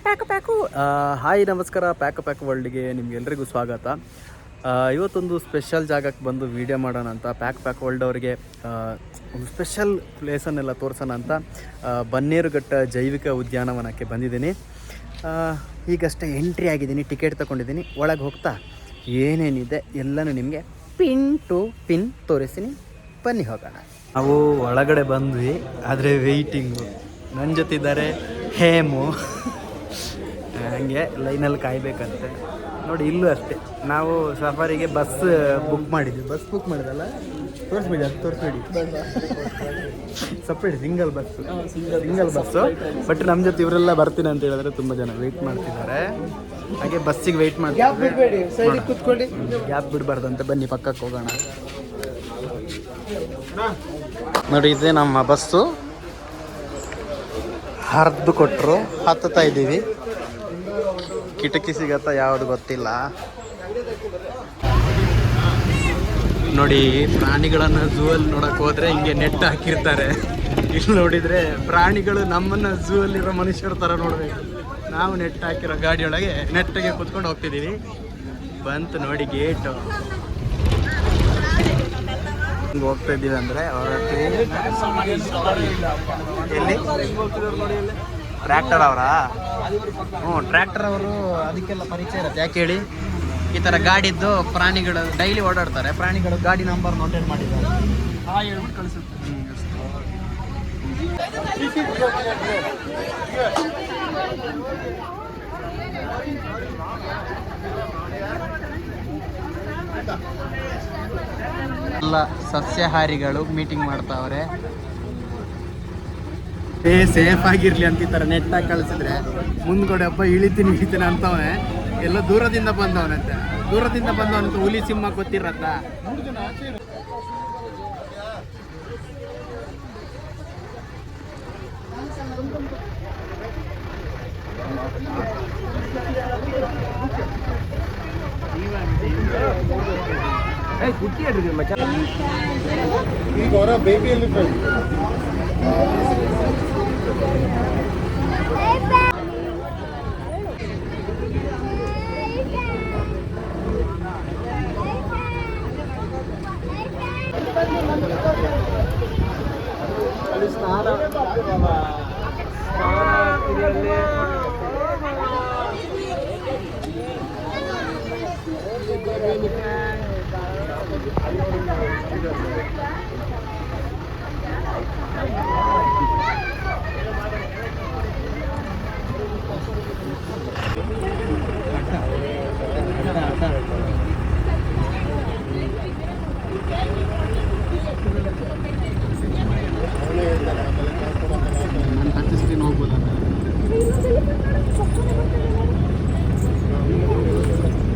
Pack hi ನಮಸ್ಕಾರ. Pack ವರ್ಲ್ಡ್ಗೆ ನಿಮ್ಗೆಲ್ರಿಗೂ ಸ್ವಾಗತ. ಇವತ್ತೊಂದು ಸ್ಪೆಷಲ್ ಜಾಗಕ್ಕೆ ಬಂದು ವೀಡಿಯೋ ಮಾಡೋಣ ಅಂತ ಪ್ಯಾಕು ವರ್ಲ್ಡ್ ಅವರಿಗೆ ಒಂದು ಸ್ಪೆಷಲ್ ಪ್ಲೇಸನ್ನೆಲ್ಲ ತೋರಿಸೋಣ ಅಂತ ಬನ್ನೇರುಘಟ್ಟ ಜೈವಿಕ ಉದ್ಯಾನವನಕ್ಕೆ ಬಂದಿದ್ದೀನಿ. ಈಗಷ್ಟೇ ಎಂಟ್ರಿ ಆಗಿದ್ದೀನಿ, ಟಿಕೆಟ್ ತೊಗೊಂಡಿದ್ದೀನಿ. ಒಳಗೆ ಹೋಗ್ತಾ ಏನೇನಿದೆ ಎಲ್ಲನೂ ನಿಮಗೆ ಪಿನ್ ಟು ಪಿನ್ ತೋರಿಸ್ತೀನಿ. ಬನ್ನಿ ಹೋಗೋಣ. ನಾವು ಒಳಗಡೆ ಬಂದ್ವಿ, ಆದರೆ ವೆಯ್ಟಿಂಗು. ನನ್ನ ಜೊತೆ ಇದ್ದಾರೆ ಹೇಮು. ಹಂಗೆ ಲೈನಲ್ಲಿ ಕಾಯಬೇಕಂತೆ ನೋಡಿ. ಇಲ್ಲೂ ಅಷ್ಟೇ, ನಾವು ಸಫಾರಿಗೆ ಬಸ್ ಬುಕ್ ಮಾಡಿದ್ದಲ್ಲ, ತೋರಿಸ್ಬೇಡಿ ಸಪ್ರೇಟ್ ಸಿಂಗಲ್ ಬಸ್ಸು. ಬಟ್ ನಮ್ಮ ಜೊತೆ ಇವರೆಲ್ಲ ಬರ್ತೀನಿ ಅಂತ ಹೇಳಿದ್ರೆ ತುಂಬ ಜನ ವೆಯ್ಟ್ ಮಾಡ್ತಿದ್ದಾರೆ. ಹಾಗೆ ಬಸ್ಸಿಗೆ ವೆಯ್ಟ್ ಮಾಡ್ತಿದ್ದಾರೆ. ಗ್ಯಾಪ್ ಬಿಡಬಾರ್ದಂತೆ. ಬನ್ನಿ ಪಕ್ಕಕ್ಕೆ ಹೋಗೋಣ. ನೋಡಿ, ಇದೇ ನಮ್ಮ ಬಸ್ಸು. ಹರಿದು ಕೊಟ್ಟರು, ಹತ್ತುತ್ತಾ ಇದ್ದೀವಿ. ಕಿಟಕಿ ಸಿಗತ್ತಾ ಯಾವುದು ಗೊತ್ತಿಲ್ಲ. ನೋಡಿ, ಪ್ರಾಣಿಗಳನ್ನು ಝೂ ಅಲ್ಲಿ ನೋಡಕ್ಕೆ ಹೋದ್ರೆ ಹಿಂಗೆ ನೆಟ್ ಹಾಕಿರ್ತಾರೆ. ಇಲ್ಲಿ ನೋಡಿದರೆ ಪ್ರಾಣಿಗಳು ನಮ್ಮನ್ನು ಝೂ ಅಲ್ಲಿರೋ ಮನುಷ್ಯರ ಥರ ನೋಡಬೇಕು. ನಾವು ನೆಟ್ ಹಾಕಿರೋ ಗಾಡಿಯೊಳಗೆ ನೆಟ್ಟಿಗೆ ಕುತ್ಕೊಂಡು ಹೋಗ್ತಿದ್ದೀವಿ. ಬಂತು ನೋಡಿ ಗೇಟು. ಹಿಂಗೆ ಹೋಗ್ತಾ ಇದ್ದೀವಿ ಅಂದರೆ ಎಲ್ಲಿ ಟ್ರ್ಯಾಕ್ಟರ್ ಅವರಾ? ಟ್ರ್ಯಾಕ್ಟರ್ ಅವರು ಅದಕ್ಕೆಲ್ಲ ಪರಿಚಯ ಇರುತ್ತೆ. ಯಾಕೆ ಹೇಳಿ, ಈ ಥರ ಗಾಡಿದ್ದು ಪ್ರಾಣಿಗಳು ಡೈಲಿ ಓಡಾಡ್ತಾರೆ. ಪ್ರಾಣಿಗಳು ಗಾಡಿ ನಂಬರ್ ನೋಟೇಟ್ ಮಾಡಿದ್ದಾರೆ. ಹೇಳ್ಬಿಟ್ಟು ಕಳಿಸುತ್ತೆ. ಎಲ್ಲ ಸಸ್ಯಾಹಾರಿಗಳು ಮೀಟಿಂಗ್ ಮಾಡ್ತಾವ್ರೆ. ಸೇಫ್ ಆಗಿರ್ಲಿ ಅಂತ ಈ ಥರ ನೆಟ್ಟಾಗಿ ಕಳಿಸಿದ್ರೆ ಮುಂದ್ಗಡೆ ಹಬ್ಬ ಇಳಿತೀನಿ ಅಂತವನೇ. ಎಲ್ಲ ದೂರದಿಂದ ಬಂದವನಂತ ಹುಲಿ ಸಿಂಹ ಗೊತ್ತಿರತ್ತ. ಈಗ ಅವರ ಬೇಬಿಯಲ್ಲಿ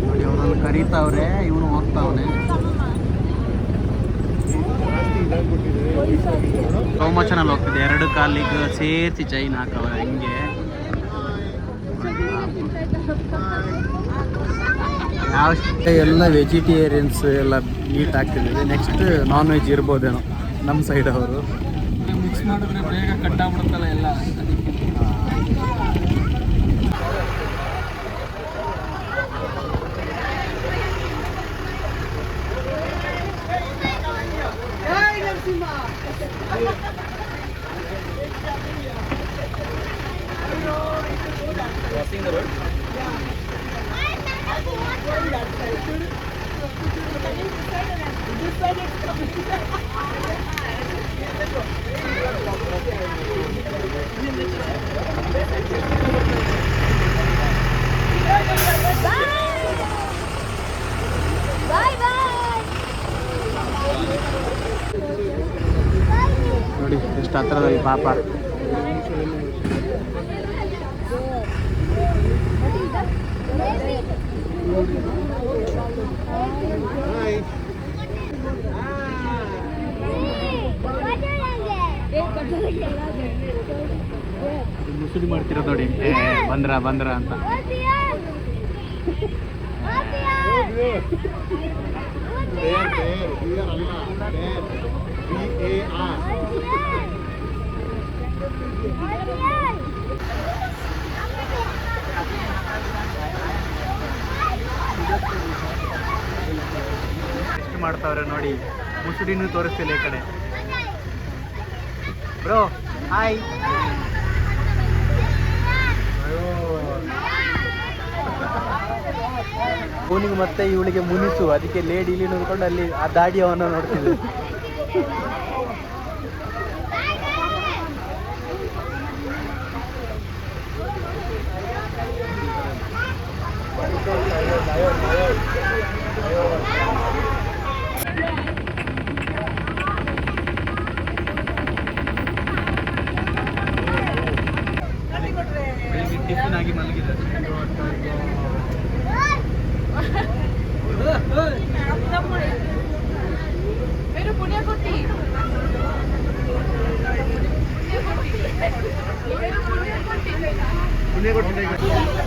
ನೋಡಿ, ಅವನನ್ನು ಕರೀತಾವ್ರೆ, ಇವನು ಹೋಗ್ತಾವನೆ. ಟೋಮಚನಲ್ಲಿ ಹೋಗ್ತಿದೆ. 2 ಕಾಲಿಗೆ ಸೇರಿಸಿ ಚೈನ್ ಹಾಕವ್ರೆ. ಹಿಂಗೆ ಎಲ್ಲ ವೆಜಿಟೇರಿಯನ್ಸ್ ಎಲ್ಲ ಮೀಟ್ ಆಗ್ತಿದ್ದೀವಿ. ನೆಕ್ಸ್ಟ್ ನಾನ್ ವೆಜ್ ಇರ್ಬೋದೇನೋ ನಮ್ಮ ಸೈಡ್ ಅವರು. ಮಿಕ್ಸ್ ಮಾಡಿದ್ರೆ ಬೇಗ ಕಟ್ಟಾಗ್ಬಿಡುತ್ತಲ್ಲ ಎಲ್ಲ. Crossing the road. ನೋಡಿ ಎಷ್ಟು ಹತ್ರದಲ್ಲಿ ಪಾಪ. ಮುಸುಡಿ ಮಾಡ್ತಿರೋದು ನೋಡಿ, ಬಂದ್ರ ಅಂತ. ಮಾಡ್ತಾವ್ರೆ ನೋಡಿ. ಮುಸುಡಿನೂ ತೋರಿಸ್ತಿಲ್ಲ ಈ ಕಡೆ. Bro hi. ಅವನಿಗೆ ಮತ್ತೆ ಇವಳಿಗೆ ಮುನಿಸು, ಅದಕ್ಕೆ ಲೇಡಿ ಇಲ್ಲಿ ನೋಡ್ಕೊಂಡು ಅಲ್ಲಿ ಆ ದಾಡಿಯವನ್ನ ನೋಡ್ತಿದ್ದೆ. ಟಿಫಿನ್ ಆಗಿ ಮಲಗಿದೆ.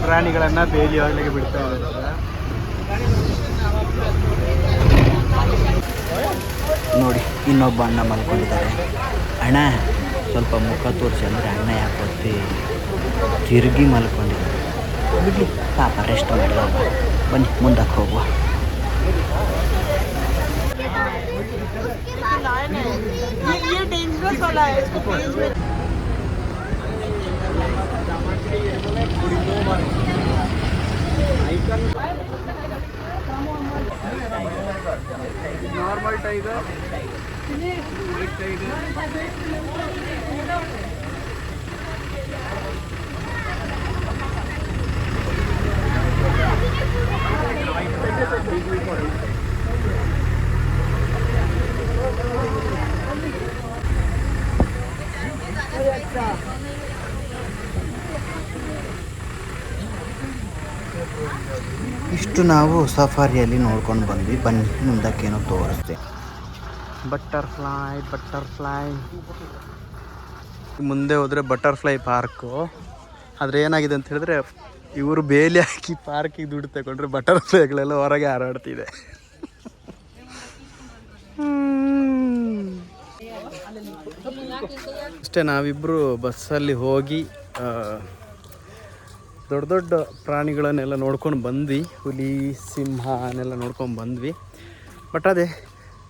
ಪ್ರಾಣಿಗಳನ್ನ ಬೇಲಿ ಆಗ್ಲಿಕ್ಕೆ ಬಿಡ್ತಾ ಇದ್ದಾರೆ. ನೋಡಿ ಇನ್ನೊಬ್ಬ ಅಣ್ಣ ಮಲ್ಕೊಂಡಿದ್ದಾರೆ. ಅಣ್ಣ ಸ್ವಲ್ಪ ಮುಖ ತೋರಿಸಿ ಅಂದರೆ ಅಣ್ಣ ಯಾಕೆ ತಿರುಗಿ ಮಲ್ಕೊಂಡಿದ್ದಾರೆ. ಬಿಡ್ಲಿ ಪಾಪ ರೆಸ್ಟ್ ಮಾಡಿದ. ಬನ್ನಿ ಮುಂದಕ್ಕೆ ಹೋಗುವ. ನಾರ್ಮಲ್ ಟೈಗರ್, ವೈಟ್ ಟೈಗರ್, ಇಷ್ಟು ನಾವು ಸಫಾರಿಯಲ್ಲಿ ನೋಡ್ಕೊಂಡು ಬಂದ್ವಿ. ಬನ್ನಿ ಮುಂದಕ್ಕೇನೋ ತೋರಿಸ್ತೆ. ಬಟರ್ಫ್ಲೈ ಮುಂದೆ ಹೋದರೆ ಬಟರ್ಫ್ಲೈ ಪಾರ್ಕು. ಆದರೆ ಏನಾಗಿದೆ ಅಂತ ಹೇಳಿದ್ರೆ, ಇವರು ಬೇಲಿ ಹಾಕಿ ಪಾರ್ಕಿಗೆ ದುಡ್ಡು ತಗೊಂಡ್ರೆ ಬಟರ್ಫ್ಲೈಗಳೆಲ್ಲ ಹೊರಗೆ ಹಾರಾಡ್ತಿದೆ. ಅಷ್ಟೇ, ನಾವಿಬ್ಬರು ಬಸ್ಸಲ್ಲಿ ಹೋಗಿ ದೊಡ್ಡ ದೊಡ್ಡ ಪ್ರಾಣಿಗಳನ್ನೆಲ್ಲ ನೋಡ್ಕೊಂಡು ಬಂದ್ವಿ. ಹುಲಿ, ಸಿಂಹನೆಲ್ಲ ನೋಡ್ಕೊಂಡು ಬಂದ್ವಿ. ಬಟ್ ಅದೇ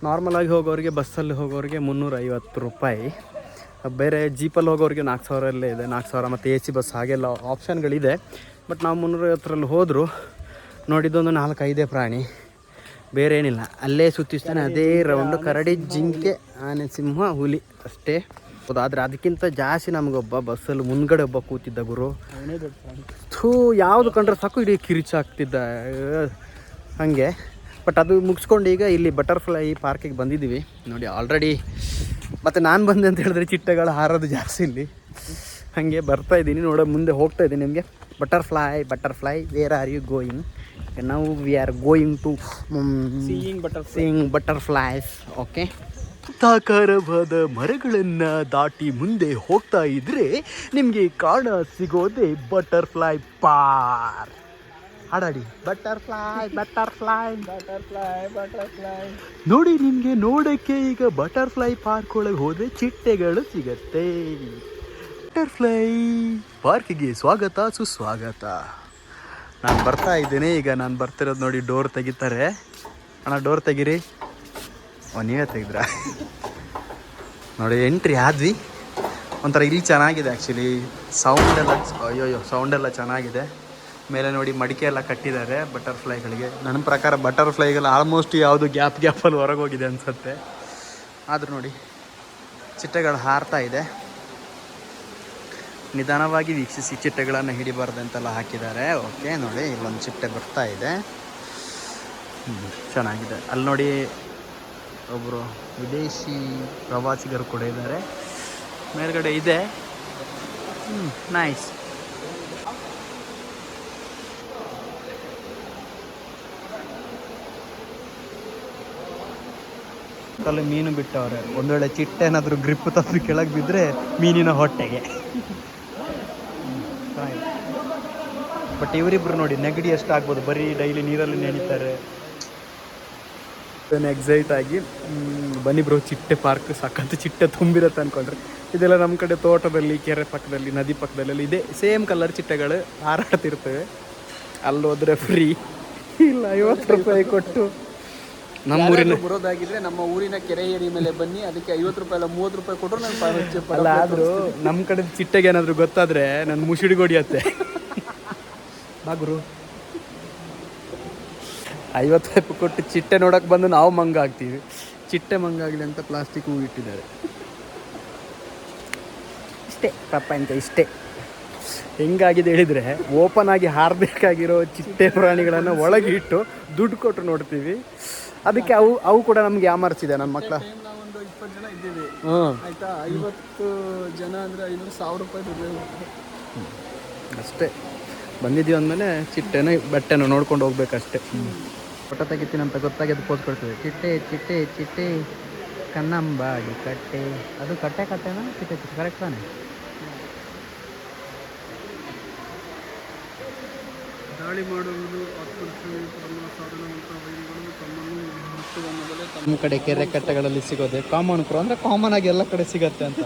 ನಾರ್ಮಲಾಗಿ ಹೋಗೋರಿಗೆ, ಬಸ್ಸಲ್ಲಿ ಹೋಗೋರಿಗೆ 350 ರೂಪಾಯಿ. ಬೇರೆ ಜೀಪಲ್ಲಿ ಹೋಗೋರಿಗೆ 4000 ಇದೆ, 4000 ಮತ್ತು AC ಬಸ್ ಹಾಗೆಲ್ಲ ಆಪ್ಷನ್ಗಳಿದೆ. ಬಟ್ ನಾವು 350ರಲ್ಲಿ ಹೋದರೂ ನೋಡಿದ್ದೊಂದು 4-5 ಪ್ರಾಣಿ, ಬೇರೆ ಏನಿಲ್ಲ. ಅಲ್ಲೇ ಸುತ್ತಿಸ್ತಾನೆ ಅದೇ ರೌಂಡು. ಕರಡಿ, ಜಿಂಕೆ, ಆನೆ, ಸಿಂಹ, ಹುಲಿ ಅಷ್ಟೇ. ಹೌದು, ಆದರೆ ಅದಕ್ಕಿಂತ ಜಾಸ್ತಿ ನಮಗೊಬ್ಬ ಬಸ್ಸಲ್ಲಿ ಮುಂದ್ಗಡೆ ಒಬ್ಬ ಕೂತಿದ್ದ ಗುರು. ಯಾವುದು ಕಂಡ್ರೆ ಸಾಕು ಇಡೀ ಕಿರಿಚಾಗ್ತಿದ್ದ ಹಾಗೆ. ಬಟ್ ಅದು ಮುಗಿಸ್ಕೊಂಡು ಈಗ ಇಲ್ಲಿ ಬಟರ್ಫ್ಲೈ ಪಾರ್ಕಿಗೆ ಬಂದಿದ್ದೀವಿ ನೋಡಿ ಆಲ್ರೆಡಿ. ಮತ್ತು ನಾನು ಬಂದೆ ಅಂತ ಹೇಳಿದ್ರೆ ಚಿಟ್ಟೆಗಳು ಹಾರೋದು ಜಾಸ್ತಿ ಇಲ್ಲಿ. ಹಾಗೆ ಬರ್ತಾಯಿದ್ದೀನಿ, ಮುಂದೆ ಹೋಗ್ತಾ ಇದ್ದೀನಿ. ನಿಮಗೆ butterfly where are you going? ನಾವು we are going to seeing butterflies. Okay, ವೃತ್ತಾಕಾರವಾದ ಮರಗಳನ್ನ ದಾಟಿ ಮುಂದೆ ಹೋಗ್ತಾ ಇದ್ರೆ ನಿಮಗೆ ಕಾಣ ಸಿಗೋದೆ ಬಟರ್ಫ್ಲೈ ಪಾರ್ಕ್. ಹಾಡಾಡಿ ಬಟರ್ಫ್ಲೈ ನೋಡಿ. ನಿಮಗೆ ನೋಡಕ್ಕೆ ಈಗ ಬಟರ್ಫ್ಲೈ ಪಾರ್ಕ್ ಒಳಗೆ ಹೋದ್ರೆ ಚಿಟ್ಟೆಗಳು ಸಿಗತ್ತೆ. ಬಟರ್ಫ್ಲೈ ಪಾರ್ಕಿಗೆ ಸ್ವಾಗತ ಸುಸ್ವಾಗತ. ನಾನು ಬರ್ತಾ ಇದ್ದೀನಿ ಈಗ. ನಾನು ಬರ್ತಿರೋದು ನೋಡಿ, ಡೋರ್ ತೆಗಿತಾರೆ. ಅಣ್ಣ ಡೋರ್ ತೆಗೀರಿ. ನೀವೇ ತೆಗೆದ್ರಾ? ನೋಡಿ ಎಂಟ್ರಿ ಆದ್ವಿ. ಒಂಥರ ಇಲ್ಲಿ ಚೆನ್ನಾಗಿದೆ ಆ್ಯಕ್ಚುಲಿ. ಸೌಂಡೆಲ್ಲ ಚೆನ್ನಾಗಿದೆ. ಮೇಲೆ ನೋಡಿ ಮಡಿಕೆ ಎಲ್ಲ ಕಟ್ಟಿದ್ದಾರೆ ಬಟರ್ಫ್ಲೈಗಳಿಗೆ. ನನ್ನ ಪ್ರಕಾರ ಬಟರ್ಫ್ಲೈಗಳು ಆಲ್ಮೋಸ್ಟ್ ಯಾವುದು ಗ್ಯಾಪಲ್ಲಿ ಹೊರಗೆ ಹೋಗಿದೆ ಅನಿಸುತ್ತೆ. ಆದರೂ ನೋಡಿ ಚಿಟ್ಟೆಗಳು ಹಾರ್ತಾ ಇದೆ. ನಿಧಾನವಾಗಿ ವೀಕ್ಷಿಸಿ, ಚಿಟ್ಟೆಗಳನ್ನು ಹಿಡಿಬಾರ್ದು ಅಂತೆಲ್ಲ ಹಾಕಿದ್ದಾರೆ. ಓಕೆ, ನೋಡಿ ಇಲ್ಲೊಂದು ಚಿಟ್ಟೆ ಬರ್ತಾ ಇದೆ, ಚೆನ್ನಾಗಿದೆ. ಅಲ್ಲಿ ನೋಡಿ ಒಬ್ಬರು ವಿದೇಶಿ ಪ್ರವಾಸಿಗರು ಕೂಡ ಇದ್ದಾರೆ. ಮೇಲ್ಗಡೆ ಇದೆ. ನೈಸ್. ಕಲ್ಲು ಮೀನು ಬಿಟ್ಟವ್ರೆ. ಒಂದು ವೇಳೆ ಚಿಟ್ಟೆ ಏನಾದರೂ ಗ್ರಿಪ್ ತಪ್ಪಿ ಕೆಳಗೆ ಬಿದ್ದರೆ ಮೀನಿನ ಹೊಟ್ಟೆಗೆ. ಬಟ್ ಇವರಿಬ್ರು ನೋಡಿ ನೆಗಡಿ ಎಷ್ಟಾಗ್ಬೋದು, ಬರೀ ಡೈಲಿ ನೀರಲ್ಲಿ ನೆನೀತಾರೆ. ಎಕ್ಸೈಟ್ ಆಗಿ ಬನ್ನಿ ಬ್ರೋ, ಚಿಟ್ಟೆ ಪಾರ್ಕ್ ಸಖತ್ ಚಿಟ್ಟೆ ತುಂಬಿರುತ್ತೆ ಅಂದ್ಕೊಂಡ್ರೆ. ಇದೆಲ್ಲ ನಮ್ಮ ಕಡೆ ತೋಟದಲ್ಲಿ, ಕೆರೆ ಪಕ್ಕದಲ್ಲಿ, ನದಿ ಪಕ್ಕದಲ್ಲೆಲ್ಲ ಇದೆ. ಸೇಮ್ ಕಲರ್ ಚಿಟ್ಟೆಗಳು ಹಾರಾಡ್ತಿರ್ತವೆ. ಅಲ್ಲಿ ಹೋದರೆ ಫ್ರೀ, ಇಲ್ಲ 50 ರೂಪಾಯಿ ಕೊಟ್ಟು ನಮ್ಮೂರಿನ ಬರೋದಾಗಿದ್ರೆ ನಮ್ಮ ಊರಿನ ಕೆರೆ ಏರಿ ಮೇಲೆ ಬನ್ನಿ, ಅದಕ್ಕೆ 50 ರೂಪಾಯಿ ಅಲ್ಲ 30 ರೂಪಾಯಿ ಕೊಟ್ಟರು ನಾನು ಅಲ್ಲ, ಆದರೂ ನಮ್ಮ ಕಡೆ ಚಿಟ್ಟೆಗೆ ಏನಾದರೂ ಗೊತ್ತಾದರೆ ನನ್ನ ಮುಸುಡಿಗೆ ಹೊಡಿಯತ್ತೆ. ಬಾಗುರು 50 ರೂಪಾಯಿ ಕೊಟ್ಟು ಚಿಟ್ಟೆ ನೋಡೋಕೆ ಬಂದು ನಾವು ಮಂಗ ಆಗ್ತೀವಿ. ಚಿಟ್ಟೆ ಮಂಗ ಆಗಲಿ ಅಂತ ಪ್ಲಾಸ್ಟಿಕ್ ಹೂ ಇಟ್ಟಿದ್ದಾರೆ. ಇಷ್ಟೇ ಪ್ರಪಂಚ, ಇಷ್ಟೇ. ಹೆಂಗಾಗಿದೆ ಹೇಳಿದರೆ, ಓಪನ್ ಆಗಿ ಹಾರಬೇಕಾಗಿರೋ ಚಿಟ್ಟೆ ಪ್ರಾಣಿಗಳನ್ನು ಒಳಗೆ ಇಟ್ಟು ದುಡ್ಡು ಕೊಟ್ಟು ನೋಡ್ತೀವಿ. ಅದಕ್ಕೆ ಅವು ಕೂಡ ನಮ್ಗೆ ಯಾಮಾರಿಸಿದೆ ನನ್ನ ಮಕ್ಕಳ. ನಾವೊಂದು 20 ಜನ ಇದ್ದೀವಿ ಆಯಿತಾ. 50 ಜನ ಅಂದರೆ 500,000 ರೂಪಾಯಿ ದುಡ್ಡು ಅಷ್ಟೇ. ಬಂದಿದ್ದೀವಿ ಅಂದಮೇಲೆ ಚಿಟ್ಟೆನೋ ಬಟ್ಟೆನೋ ನೋಡ್ಕೊಂಡು ಹೋಗ್ಬೇಕಷ್ಟೇ. ಫೋಟೋ ತೆಗಿತೀನಿ ಅಂತ ಗೊತ್ತಾಗಿ ಪೋಸ್ ಕೊಡ್ತೀವಿ. ಚಿಟ್ಟೆ ಚಿಟ್ಟೆ ಚಿಟ್ಟೆ ಕನ್ನಂಬಾಡಿ ಕಟ್ಟೆ. ಅದು ಕಟ್ಟೆನಾ ಚಿಟ್ಟೆ ಕರೆಕ್ಟ್ ತಾನೆ? ದಾಳಿ ಮಾಡುವುದು ಆತ್ಮರಕ್ಷಣೆ ಸಾಧನವಂತ ವೈರಿಗಳು ತಮ್ಮನ್ನು ಹುಟ್ಟುವ ಮೊದಲೇ ನಮ್ಮ ಕಡೆ ಕೆರೆ ಕಟ್ಟೆಗಳಲ್ಲಿ ಸಿಗೋದೆ ಕಾಮನ್ ಕ್ರೋ ಅಂದರೆ ಕಾಮನ್ ಆಗಿ ಎಲ್ಲ ಕಡೆ ಸಿಗತ್ತೆ ಅಂತ.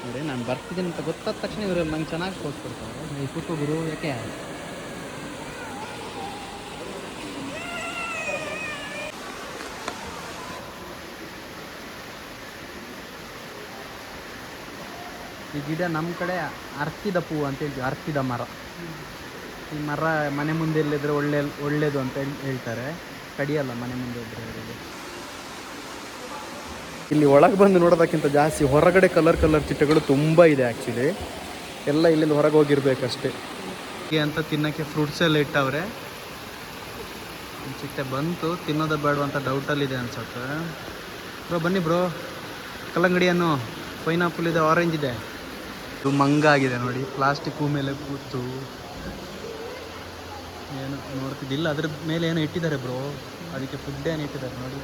ನೋಡಿ, ನಾನು ಬರ್ತಿದ್ದೀನಿ ಅಂತ ಗೊತ್ತಾದ ತಕ್ಷಣ ಇವರಲ್ಲಿ ನಂಗೆ ಚೆನ್ನಾಗಿ ಪೋಸ್ ಕೊಡ್ತಾರೆ. ಕೂತು ಗುರು, ಯಾಕೆ ಈ ಗಿಡ ನಮ್ಮ ಕಡೆ ಅರ್ಕಿದ ಹೂವು ಅಂತ ಹೇಳ್ತೀವಿ. ಅರ್ಕಿದ ಮರ. ಈ ಮರ ಮನೆ ಮುಂದೆ ಇಲ್ಲಿದ್ರೆ ಒಳ್ಳೇದು ಅಂತ ಹೇಳ್ತಾರೆ. ಕಡಿಯಲ್ಲ ಮನೆ ಮುಂದೆ ಇದ್ರೆ. ಇಲ್ಲಿ ಒಳಗೆ ಬಂದು ನೋಡೋದಕ್ಕಿಂತ ಜಾಸ್ತಿ ಹೊರಗಡೆ ಕಲರ್ ಚಿಟ್ಟೆಗಳು ತುಂಬ ಇದೆ ಆ್ಯಕ್ಚುಲಿ. ಎಲ್ಲ ಇಲ್ಲಿಂದ ಹೊರಗೆ ಹೋಗಿರ್ಬೇಕಷ್ಟೇ. ಹೀಗೆ ಅಂತ ತಿನ್ನೋಕ್ಕೆ ಫ್ರೂಟ್ಸ್ ಎಲ್ಲ ಇಟ್ಟವ್ರೆ. ಚಿಟ್ಟೆ ಬಂತು, ತಿನ್ನೋದ ಬೇಡ ಅಂತ ಡೌಟಲ್ಲಿದೆ ಅನ್ಸುತ್ತೆ. ಬ್ರೋ ಬನ್ನಿ ಬ್ರೋ, ಕಲ್ಲಂಗಡಿ ಹಣ್ಣು, ಪೈನಾಪಲ್ ಇದೆ, ಆರೆಂಜ್ ಇದೆ. ಇದು ಮಂಗ ಆಗಿದೆ ನೋಡಿ, ಪ್ಲಾಸ್ಟಿಕ್ ಹೂ ಮೇಲೆ ಕೂತು ಏನು ನೋಡ್ತಿದ್ದಿಲ್ಲ. ಅದ್ರ ಮೇಲೆ ಏನೋ ಇಟ್ಟಿದ್ದಾರೆ ಬ್ರೋ, ಅದಕ್ಕೆ ಫುಡ್ ಏನು ಇಟ್ಟಿದ್ದಾರೆ ನೋಡಿ.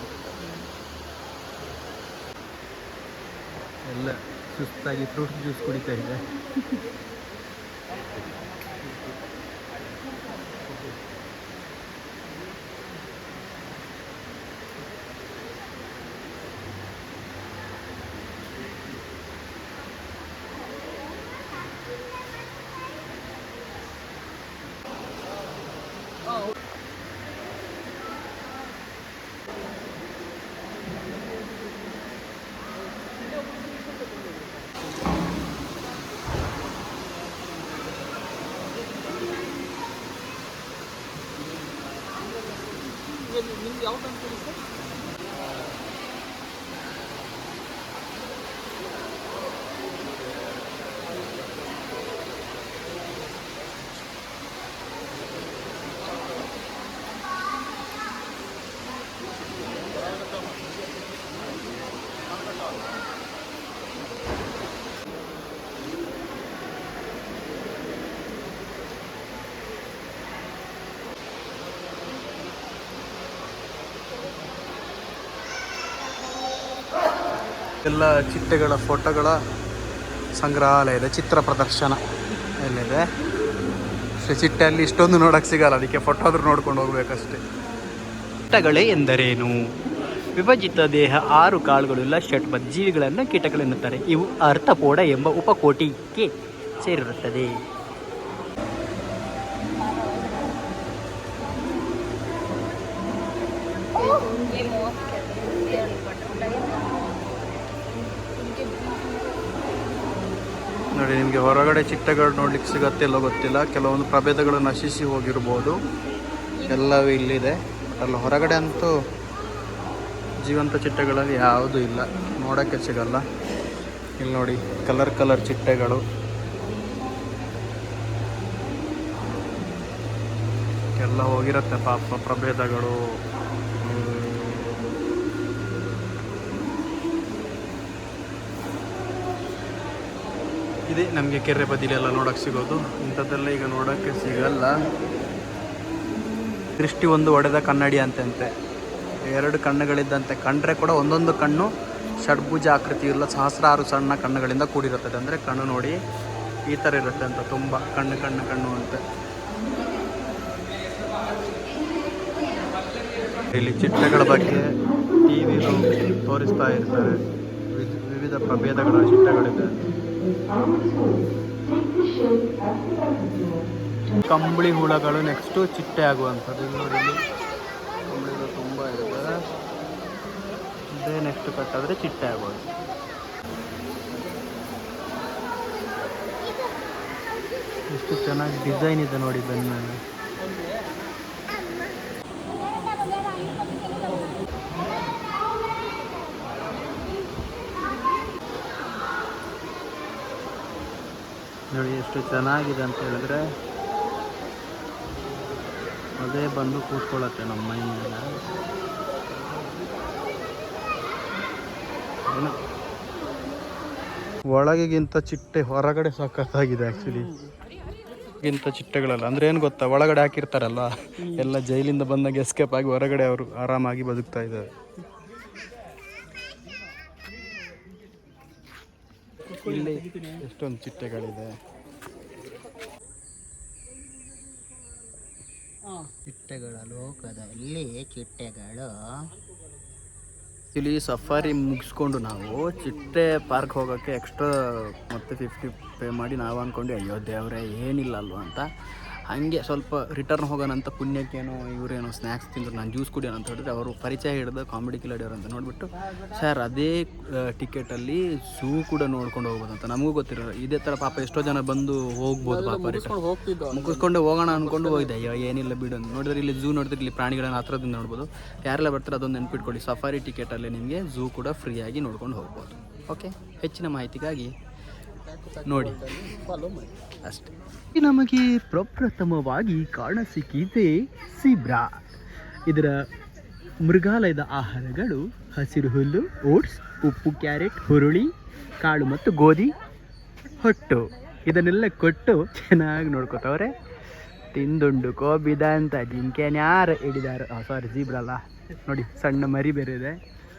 ಎಲ್ಲ ಸುಸ್ತಾಗಿ ಫ್ರೂಟ್ ಜ್ಯೂಸ್ ಕುಡಿತಾ ಇದೆ. ನಿಮ್ಗೆ ಯಾವ್ದು ಅನ್ಕೊಳ್ಳಿ ಸರ್? ಎಲ್ಲ ಚಿಟ್ಟೆಗಳ ಫೋಟೋಗಳ ಸಂಗ್ರಹಾಲಯ ಇದೆ, ಚಿತ್ರ ಪ್ರದರ್ಶನ ಎಲ್ಲಿದೆ. ಚಿಟ್ಟೆಯಲ್ಲಿ ಇಷ್ಟೊಂದು ನೋಡೋಕ್ಕೆ ಸಿಗಲ್ಲ, ಅದಕ್ಕೆ ಫೋಟೋ ಆದ್ರೂ ನೋಡ್ಕೊಂಡು ಹೋಗ್ಬೇಕಷ್ಟೇ. ಕೀಟಗಳೇ ಎಂದರೇನು? ವಿಭಜಿತ ದೇಹ, 6 ಕಾಳುಗಳುಳ್ಳ ಷಟ್ಪಥ ಜೀವಿಗಳನ್ನು ಕೀಟಗಳೆನ್ನುತ್ತಾರೆ. ಇವು ಅರ್ಥಪೋಡ ಎಂಬ ಉಪಕೋಟಿಗೆ ಸೇರಿರುತ್ತದೆ. ನೋಡಿ, ನಿಮಗೆ ಹೊರಗಡೆ ಚಿಟ್ಟೆಗಳು ನೋಡ್ಲಿಕ್ಕೆ ಸಿಗತ್ತೆ ಇಲ್ಲೋ ಗೊತ್ತಿಲ್ಲ. ಕೆಲವೊಂದು ಪ್ರಭೇದಗಳು ನಶಿಸಿ ಹೋಗಿರ್ಬೋದು, ಎಲ್ಲವೂ ಇಲ್ಲಿದೆ. ಬಟ್ ಅಲ್ಲಿ ಹೊರಗಡೆ ಅಂತೂ ಜೀವಂತ ಚಿಟ್ಟೆಗಳಲ್ಲಿ ಯಾವುದೂ ಇಲ್ಲ, ನೋಡೋಕ್ಕೆ ಸಿಗಲ್ಲ. ಇಲ್ಲಿ ನೋಡಿ, ಕಲರ್ ಚಿಟ್ಟೆಗಳು. ಎಲ್ಲ ಹೋಗಿರುತ್ತೆ ಪಾಪ ಪ್ರಭೇದಗಳು. ಇದೆ ನಮಗೆ ಕೆರೆ ಬದಿಲೆಲ್ಲ ನೋಡೋಕ್ಕೆ ಸಿಗೋದು. ಇಂಥದ್ದೆಲ್ಲ ಈಗ ನೋಡೋಕ್ಕೆ ಸಿಗಲ್ಲ. ದೃಷ್ಟಿ ಒಂದು ಒಡೆದ ಕನ್ನಡಿ ಅಂತಂತೆ. 2 ಕಣ್ಣುಗಳಿದ್ದಂತೆ, ಕಂಡ್ರೆ ಕೂಡ ಒಂದೊಂದು ಕಣ್ಣು ಷಡ್ಭುಜ ಆಕೃತಿಯುಳ್ಳ ಸಹಸ್ರಾರು ಸಣ್ಣ ಕಣ್ಣುಗಳಿಂದ ಕೂಡಿರುತ್ತದೆ. ಅಂದರೆ ಕಣ್ಣು ನೋಡಿ ಈ ಥರ ಇರುತ್ತೆ ಅಂತ, ತುಂಬ ಕಣ್ಣು ಅಂತ. ಇಲ್ಲಿ ಚಿಟ್ಟೆಗಳ ಬಗ್ಗೆ ಟಿವಿಲು ತೋರಿಸ್ತಾ ಇರ್ತಾರೆ. ವಿವಿಧ ಪ್ರಭೇದಗಳ ಚಿಟ್ಟೆಗಳಿದೆ. ಕಂಬಳಿ ಹುಳಗಳು ನೆಕ್ಸ್ಟು ಚಿಟ್ಟೆ ಆಗುವಂಥದ್ದು. ಇಲ್ಲಿ ನೋಡಿ, ಕಂಬಳಿಗಳು ತುಂಬ ಇದೆ. ಅದೇ ನೆಕ್ಸ್ಟ್ ಕಟ್ಟಾದರೆ ಚಿಟ್ಟೆ ಆಗ್ಬೋದು. ಎಷ್ಟು ಚೆನ್ನಾಗಿ ಡಿಸೈನ್ ಇದೆ ನೋಡಿ ಬೆನ್ನ ಮೇಲೆ. ನೋಡಿ ಎಷ್ಟು ಚೆನ್ನಾಗಿದೆ ಅಂತ ಹೇಳಿದ್ರೆ ಅದೇ ಬಂದು ಕೂತ್ಕೊಳ್ಳುತ್ತೆ ನಮ್ಮ ಮೈ ಮೇಲೆ. ಒಳಗಿಗಿಂತ ಚಿಟ್ಟೆ ಹೊರಗಡೆ ಸಖತ್ತಾಗಿದೆ ಆ್ಯಕ್ಚುಲಿ. ಇಂಥ ಚಿಟ್ಟೆಗಳಲ್ಲ ಅಂದರೆ ಏನು ಗೊತ್ತಾ, ಒಳಗಡೆ ಹಾಕಿರ್ತಾರಲ್ಲ ಎಲ್ಲ ಜೈಲಿಂದ ಬಂದಾಗ ಎಸ್ಕೇಪ್ ಆಗಿ ಹೊರಗಡೆ ಅವರು ಆರಾಮಾಗಿ ಬದುಕ್ತಾ ಇದ್ದಾರೆ. ಇಲ್ಲಿ ಎಷ್ಟೊಂದು ಚಿಟ್ಟೆಗಳಿದೆ. ಚಿಟ್ಟೆಗಳ ಲೋಕದಲ್ಲಿ ಚಿಟ್ಟೆಗಳು. ಇಲ್ಲಿ ಸಫಾರಿ ಮುಗಿಸ್ಕೊಂಡು ನಾವು ಚಿಟ್ಟೆ ಪಾರ್ಕ್ ಹೋಗೋಕ್ಕೆ ಎಕ್ಸ್ಟ್ರಾ ಮತ್ತೆ 50 ಪೇ ಮಾಡಿ ನಾವು ಅಂದ್ಕೊಂಡು ಅಯ್ಯೋ ದೇವರೇ ಏನಿಲ್ಲ ಅಲ್ವಾ ಅಂತ. ಹಾಗೆ ಸ್ವಲ್ಪ ರಿಟರ್ನ್ ಹೋಗೋಣ ಅಂತ ಪುಣ್ಯಕ್ಕೇನೋ ಇವರೇನೋ ಸ್ನ್ಯಾಕ್ಸ್ ತಿಂದರು, ನಾನು ಜ್ಯೂಸ್ ಕುಡಿಯೋಣ ಅಂತ ಹೇಳಿದ್ರೆ ಅವರು ಪರಿಚಯ ಹಿಡಿದು ಕಾಮಿಡಿ ಕಿಲಾಡಿಯವರು ಅಂತ ನೋಡಿಬಿಟ್ಟು ಸರ್ ಅದೇ ಟಿಕೆಟಲ್ಲಿ ಝೂ ಕೂಡ ನೋಡ್ಕೊಂಡು ಹೋಗ್ಬೋದು ಅಂತ. ನಮಗೂ ಗೊತ್ತಿರೋ ಇದೇ ಥರ ಪಾಪ ಎಷ್ಟೋ ಜನ ಬಂದು ಹೋಗ್ಬೋದು ಪಾಪ ರಿಟರ್ನ್ ಮುಗಿಸ್ಕೊಂಡು ಹೋಗೋಣ ಅಂದ್ಕೊಂಡು ಹೋಗಿದೆ. ಅಯ್ಯೋ ಏನಿಲ್ಲ ಬಿಡು ಅಂತ ನೋಡಿದ್ರೆ ಇಲ್ಲಿ ಝೂ ನೋಡಿದ್ರೆ ಇಲ್ಲಿ ಪ್ರಾಣಿಗಳನ್ನ ಹತ್ರದಿಂದ ನೋಡ್ಬೋದು. ಯಾರೆಲ್ಲ ಬರ್ತಾರೆ ಅದೊಂದು ನೆನ್ಪಿಟ್ಕೊಳ್ಳಿ, ಸಫಾರಿ ಟಿಕೆಟಲ್ಲಿ ನಿಮಗೆ ಝೂ ಕೂಡ ಫ್ರೀಯಾಗಿ ನೋಡ್ಕೊಂಡು ಹೋಗ್ಬೋದು. ಓಕೆ, ಹೆಚ್ಚಿನ ಮಾಹಿತಿಗಾಗಿ ನೋಡಿ ಅಷ್ಟೇ. ನಮಗೆ ಪ್ರಪ್ರಥಮವಾಗಿ ಕಾಣಸಿಕ್ಕಿದೆ ಸೀಬ್ರಾ. ಇದರ ಮೃಗಾಲಯದ ಆಹಾರಗಳು ಹಸಿರು ಹುಲ್ಲು, ಓಟ್ಸ್, ಉಪ್ಪು, ಕ್ಯಾರೆಟ್, ಹುರುಳಿ, ಕಾಳು ಮತ್ತು ಗೋಧಿ ಹೊಟ್ಟು ಇದನ್ನೆಲ್ಲ ಕೊಟ್ಟು ಚೆನ್ನಾಗಿ ನೋಡ್ಕೋತವ್ರೆ. ತಿಂದುಂಡು ಕೋಬಿದ ಅಂತ ಜಿಂಕೆನ್ಯಾರು ಹಿಡಿದಾರೆ. ಸಾರಿ ಜೀಬ್ರಾ ಅಲ್ಲ ನೋಡಿ, ಸಣ್ಣ ಮರಿ ಬೇರೆ ಇದೆ.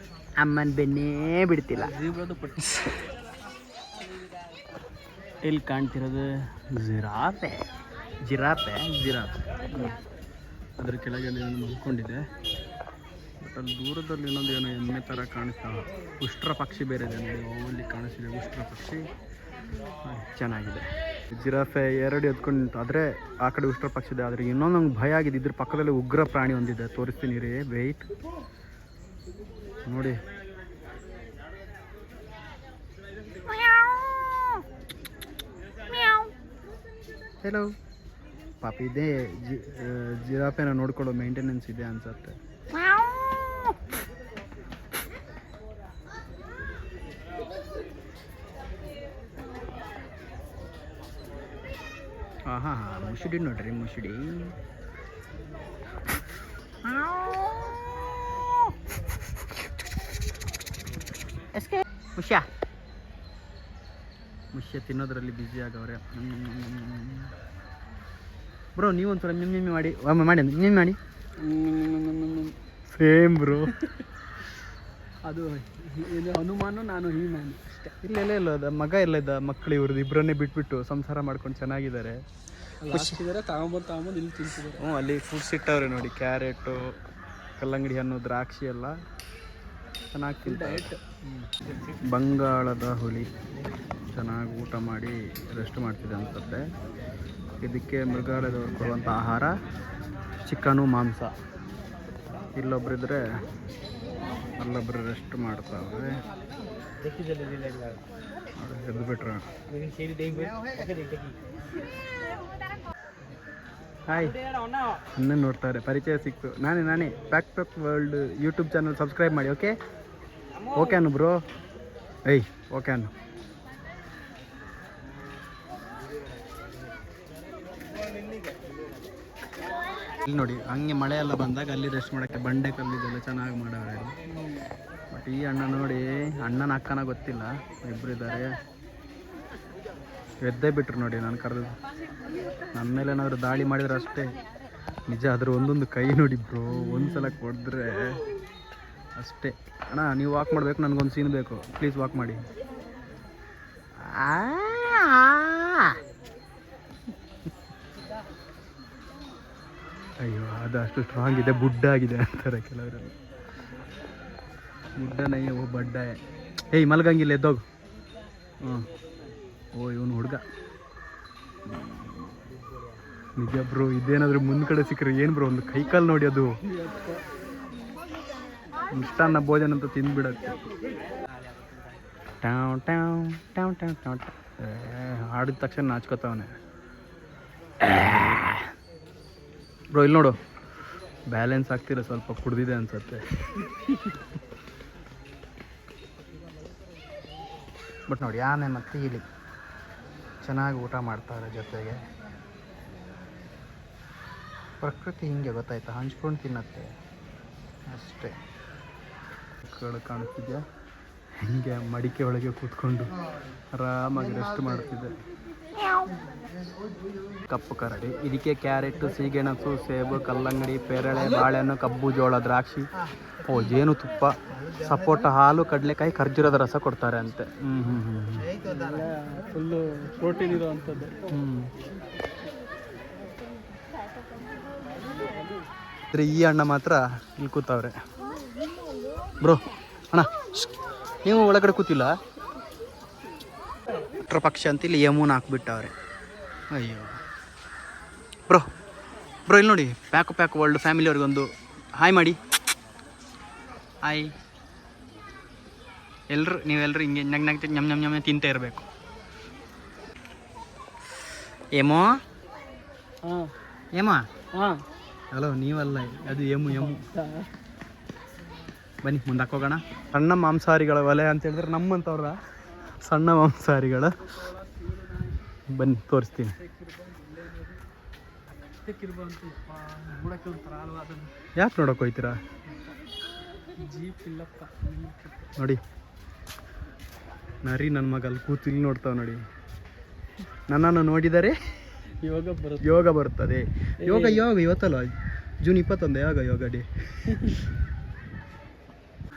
ಅಮ್ಮನ ಬೆನ್ನೇ ಬಿಡ್ತಿಲ್ಲ. ಇಲ್ಲಿ ಕಾಣ್ತಿರೋದು ಜಿರಾಫೆ. ಅದ್ರ ಕೆಳಗೆ ಮಲ್ಕೊಂಡಿದೆ. ಬಟ್ ಅಲ್ಲಿ ದೂರದಲ್ಲಿ ಇನ್ನೊಂದು ಏನೋ ಎಮ್ಮೆ ಥರ ಕಾಣಿಸ್ತಾ, ಉಷ್ಟ್ರ ಪಕ್ಷಿ ಬೇರೆ ಇದೆ ನೋಡಿ, ಅಲ್ಲಿ ಕಾಣಿಸ್ತಿದೆ ಉಷ್ಟ್ರ ಪಕ್ಷಿ. ಚೆನ್ನಾಗಿದೆ. ಜಿರಾಫೆ ಎರಡು ಎತ್ಕೊಂಡು, ಆದರೆ ಆ ಕಡೆ ಉಷ್ಟ್ರ ಪಕ್ಷಿ ಇದೆ. ಆದರೆ ಇನ್ನೊಂದು ನಂಗೆ ಭಯ ಆಗಿದೆ, ಇದ್ರ ಪಕ್ಕದಲ್ಲಿ ಉಗ್ರ ಪ್ರಾಣಿ ಒಂದಿದೆ, ತೋರಿಸ್ತೀನಿ ರೀ, ವೆಯ್ಟ್ ನೋಡಿ. ಹೆಲೋ ಪಾಪ, ಇದೇ ಜಿರಾಫೆನ ನೋಡ್ಕೊಳ್ಳೋ ಮೇಂಟೆನೆನ್ಸ್ ಇದೆ ಅನ್ಸುತ್ತೆ. ಹಾಂ ಮುಸುಡಿ ನೋಡ್ರಿ, ಮುಸುಡಿ. ಮುಷ್ಯ ತಿನ್ನೋದ್ರಲ್ಲಿ ಬ್ಯುಸಿ ಆಗವ್ರೆ. ಬ್ರೋ ನೀವೊಂಥರ ಮಿಮ್ಮಿ ಮಾಡಿ ಮಿಮ್ಮಿ ಮಾಡಿ ಸೇಮ್ ಬ್ರೋ. ಅದು ಹನುಮಾನು, ನಾನು ಹೀಮ್ಯಾನ್ ಅಷ್ಟೇ. ಇಲ್ಲ ಅದ ಮಗ ಎಲ್ಲ ಇದ್ದ ಮಕ್ಕಳು ಇವ್ರದ್ದು ಇಬ್ಬರನ್ನೇ ಬಿಟ್ಬಿಟ್ಟು ಸಂಸಾರ ಮಾಡ್ಕೊಂಡು ಚೆನ್ನಾಗಿದ್ದಾರೆ. ತಗೊಂಬಂದು ಇಲ್ಲಿ ತಿಂತಿದ್ದಾರೆ. ಹ್ಞೂ, ಅಲ್ಲಿ ಫುಡ್ಸ್ ಇಟ್ಟವ್ರೆ ನೋಡಿ, ಕ್ಯಾರೆಟು, ಕಲ್ಲಂಗಡಿ ಹಣ್ಣು, ದ್ರಾಕ್ಷಿ ಎಲ್ಲ ಚೆನ್ನಾಗಿ ತಿಂತಾರೆ. ಬಂಗಾಳದ ಹುಲಿ ಚೆನ್ನಾಗಿ ಊಟ ಮಾಡಿ ರೆಸ್ಟ್ ಮಾಡ್ತಿದೆ ಅನ್ಸುತ್ತೆ. ಇದಕ್ಕೆ ಮೃಗಾಲಯದವ್ರು ಕೊಡುವಂಥ ಆಹಾರ ಚಿಕನು, ಮಾಂಸ. ಇಲ್ಲೊಬ್ಬರಿದ್ರೆ ಅಲ್ಲೊಬ್ಬರು ರೆಸ್ಟ್ ಮಾಡ್ತಾವೆ. ಎದ್ದು ಬಿಟ್ರೆ ಹಾಯ್ ಇನ್ನೂ ನೋಡ್ತಾರೆ, ಪರಿಚಯ ಸಿಕ್ತು. ನಾನೇ pack world YouTube channel subscribe ಮಾಡಿ. ಓಕೆ ಅನ್ನು ಬ್ರೋ, ಓಕೆ ಅನ್ನು. ಇಲ್ಲಿ ನೋಡಿ, ಹಂಗೆ ಮಳೆ ಎಲ್ಲ ಬಂದಾಗ ಅಲ್ಲಿ ರೆಸ್ಟ್ ಮಾಡೋಕ್ಕೆ ಬಂಡೆ ಕಲ್ಲಿದೆಲ್ಲ ಚೆನ್ನಾಗಿ ಮಾಡವ್ರೆ. ಬಟ್ ಈ ಅಣ್ಣ ನೋಡಿ, ಅಣ್ಣನ ಅಕ್ಕನ ಗೊತ್ತಿಲ್ಲ, ಇಬ್ಬರು ಇದ್ದಾರೆ. ಎದ್ದೇ ಬಿಟ್ರು ನೋಡಿ, ನಾನು ಕರೆದು ನನ್ನ ಮೇಲೆ ಏನಾದರೂ ದಾಳಿ ಮಾಡಿದ್ರೆ ಅಷ್ಟೇ ನಿಜ. ಅದ್ರ ಒಂದೊಂದು ಕೈ ನೋಡಿ ಬ್ರೋ, ಒಂದ್ಸಲ ಕೊಡಿದ್ರೆ ಅಷ್ಟೇ. ಅಣ್ಣ ನೀವು ವಾಕ್ ಮಾಡಬೇಕು, ನನಗೊಂದು ಸೀನ್ ಬೇಕು, ಪ್ಲೀಸ್ ವಾಕ್ ಮಾಡಿ. ಅಯ್ಯೋ, ಅದು ಅಷ್ಟು ಸ್ಟ್ರಾಂಗ್ ಇದೆ, ಬುಡ್ಡ ಆಗಿದೆ ಅಂತಾರೆ ಕೆಲವರೆಲ್ಲ. ಬುಡ್ಡನಯ್ಯ ಓ ಬಡ್ಡ. ಮಲ್ಗಂಗಿಲ್ಲ, ಎದ್ದೋಗು. ಓ ಇವನು ಹುಡುಗ ನಿಜ ಬ್ರೋ. ಇದೇನಾದರೂ ಮುಂದ್ ಕಡೆ ಸಿಕ್ಕರೆ ಏನು ಬ್ರೋ, ಒಂದು ಕೈಕಾಲು ನೋಡಿ ಅದು. ಮಿಷ್ಟಾನ್ನ ಭೋಜನ ಅಂತ ತಿಂದ್ಬಿಡತ್ತೆ. ಟ್ಯಾವ್ ಟ್ಯಾವ್ ಟ್ಯಾವ್ ಟ್ಯಾವ್ ಟ್ಯಾವ್ ಟ್ಯಾವ್. ಹಾಡಿದ ತಕ್ಷಣ ನಾಚ್ಕೋತಾವನೆ ಬ್ರೋ. ಇಲ್ಲಿ ನೋಡು, ಬ್ಯಾಲೆನ್ಸ್ ಆಗ್ತಿಲ್ಲ, ಸ್ವಲ್ಪ ಕುಡ್ದಿದೆ ಅನ್ಸತ್ತೆ. ಬಟ್ ನೋಡಿ ಆನೆ ಮತ್ತು ಇಲ್ಲಿ ಚೆನ್ನಾಗಿ ಊಟ ಮಾಡ್ತಾರೆ ಜೊತೆಗೆ. ಪ್ರಕೃತಿ ಹಿಂಗೆ ಗೊತ್ತಾಯ್ತಾ, ಹಂಚ್ಕೊಂಡು ತಿನ್ನತ್ತೆ ಅಷ್ಟೇ. ಕಡೆ ಕಾಣಿಸ್ತಿದ್ಯಾ ಹಿಂಗೆ ಮಡಿಕೆ ಒಳಗೆ ಕೂತ್ಕೊಂಡು ಆರಾಮಾಗಿ ರೆಸ್ಟ್ ಮಾಡ್ತಿದ್ದೆ. ಕಪ್ಪು ಕರಡಿ, ಇದಕ್ಕೆ ಕ್ಯಾರೆಟು, ಸೀಗೆಣಸು, ಸೇಬು, ಕಲ್ಲಂಗಡಿ, ಪೇರಳೆ, ಬಾಳೆಹಣ್ಣು, ಕಬ್ಬು, ಜೋಳ, ದ್ರಾಕ್ಷಿ, ಜೇನು ತುಪ್ಪ, ಸಪೋಟ, ಹಾಲು, ಕಡಲೆಕಾಯಿ, ಖರ್ಜೂರದ ರಸ ಕೊಡ್ತಾರೆ ಅಂತೆ. ಫುಲ್ಲು ಪ್ರೋಟೀನ್ ಇರೋ ಅಂಥದ್ದು. ಈ ಅಣ್ಣ ಮಾತ್ರ ಇಲ್ಲಿ ಕೂತವ್ರೆ. ಬ್ರೋ ಅಣ್ಣ, ನೀವು ಒಳಗಡೆ ಕೂತಿಲ್ಲ? ಪಕ್ಷಿ ಅಂತ ಇಲ್ಲಿ ಯಮೂನ್ ಹಾಕ್ಬಿಟ್ಟವ್ರೆ. ಅಯ್ಯೋ ಬ್ರೋ, ಇಲ್ಲಿ ನೋಡಿ, ಪ್ಯಾಕ್ ವರ್ಲ್ಡ್ ಫ್ಯಾಮಿಲಿಯವ್ರಿಗೊಂದು ಹಾಯ್ ಮಾಡಿ. ಹಾಯ್. ನೀವೆಲ್ಲರೂ ಹಿಂಗೆ ನಗ್ನಾಗ್ತಿ ñಮ್ ñಮ್ ñಮ್ ತಿಂತಾ ಇರಬೇಕು. ಏಮೋ ಹಲೋ, ನೀವಲ್ಲ, ಅದು ಎಮು. ಬನ್ನಿ ಮುಂದೆ ಹಾಕೋಗೋಣ. ಸಣ್ಣ ಮಾಂಸಾಹಾರಿಗಳ ವಲಯ ಅಂತ ಹೇಳಿದ್ರೆ ನಮ್ಮಂಥವ್ರ ಸಣ್ಣ ಮಾಂಸಾಹಾರಿಗಳ. ಬನ್ನಿ ತೋರಿಸ್ತೀನಿ. ಯಾಕೆ ನೋಡೋಕೆ ಹೋಗ್ತೀರಾ? ನೋಡಿ ನರಿ ನನ್ನ ಮಗ ಅಲ್ಲಿ ಕೂತು ಇಲ್ಲಿ ನೋಡ್ತಾವ ನೋಡಿ. ನನ್ನನ್ನು ನೋಡಿದರೆ ಯೋಗ ಬರುತ್ತದೆ. ಯೋಗ ಇವತ್ತಲ್ಲ, ಜೂನ್ 21 ಯೋಗ ಡೇ.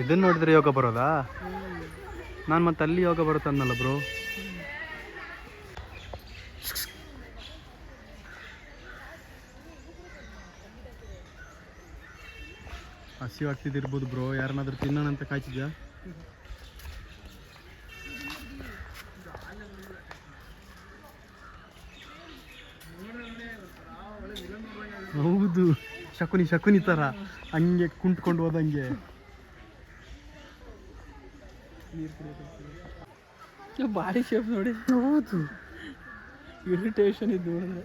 ಇದನ್ನು ನೋಡಿದ್ರೆ ಯೋಗ ಬರೋದಾ? ನಾನು ಮತ್ತೆ ಅಲ್ಲಿ ಯೋಗ ಬರುತ್ತೆ ಅನ್ನಲ್ಲ ಬ್ರೋ. ಹಸಿವಾಗ್ತಿದ್ದಿರ್ಬೋದು ಬ್ರೋ, ಯಾರನ್ನಾದ್ರೂ ತಿನ್ನೋಣ ಅಂತ ಕಾಯ್ತಿದ್ಯಾ? ಹೌದು, ಶಕುನಿ ಥರ ಹಂಗೆ ಕುಂತ್ಕೊಂಡು ಹೋದಂಗೆ. ಬಾಡಿ ಶೇಪ್ ನೋಡಿ. ಹೌದು, ಇರಿಟೇಷನ್ ಇದು ನೋಡಿದ್ರೆ.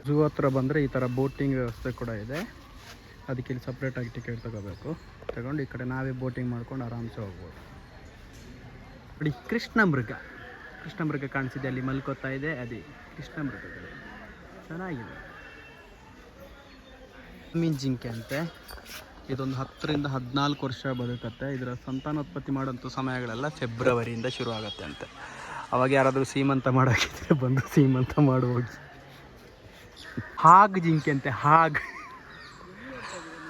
ಝೂ ಹತ್ರ ಬಂದರೆ ಈ ಥರ ಬೋಟಿಂಗ್ ವ್ಯವಸ್ಥೆ ಕೂಡ ಇದೆ. ಅದಕ್ಕೆ ಇಲ್ಲಿ ಸಪ್ರೇಟಾಗಿ ಟಿಕೆಟ್ ತಗೊಂಡು ಈ ಕಡೆ ನಾವೇ ಬೋಟಿಂಗ್ ಮಾಡ್ಕೊಂಡು ಆರಾಮ್ಸೆ ಹೋಗ್ಬೋದು. ನೋಡಿ ಕೃಷ್ಣ ಮೃಗ ಕಾಣಿಸಿದೆ, ಅಲ್ಲಿ ಮಲ್ಕೋತಾ ಇದೆ. ಅದೇ ಕೃಷ್ಣ ಮೃಗಗಳು ಚೆನ್ನಾಗಿದೆ. ಮೀನ್ ಜಿಂಕೆ ಅಂತೆ. ಇದೊಂದು 10 ರಿಂದ 14 ವರ್ಷ ಬದುಕತ್ತೆ. ಇದರ ಸಂತಾನೋತ್ಪತ್ತಿ ಮಾಡೋಂಥ ಸಮಯಗಳೆಲ್ಲ ಫೆಬ್ರವರಿಯಿಂದ ಶುರು ಆಗುತ್ತೆ ಅಂತೆ. ಅವಾಗ ಯಾರಾದರೂ ಸೀಮಂತ ಮಾಡೋಕ್ಕಿದ್ರೆ ಬಂದು ಸೀಮಂತ ಹೋಗಿ. ಹಾಗ್ ಜಿಂಕೆ ಅಂತೆ,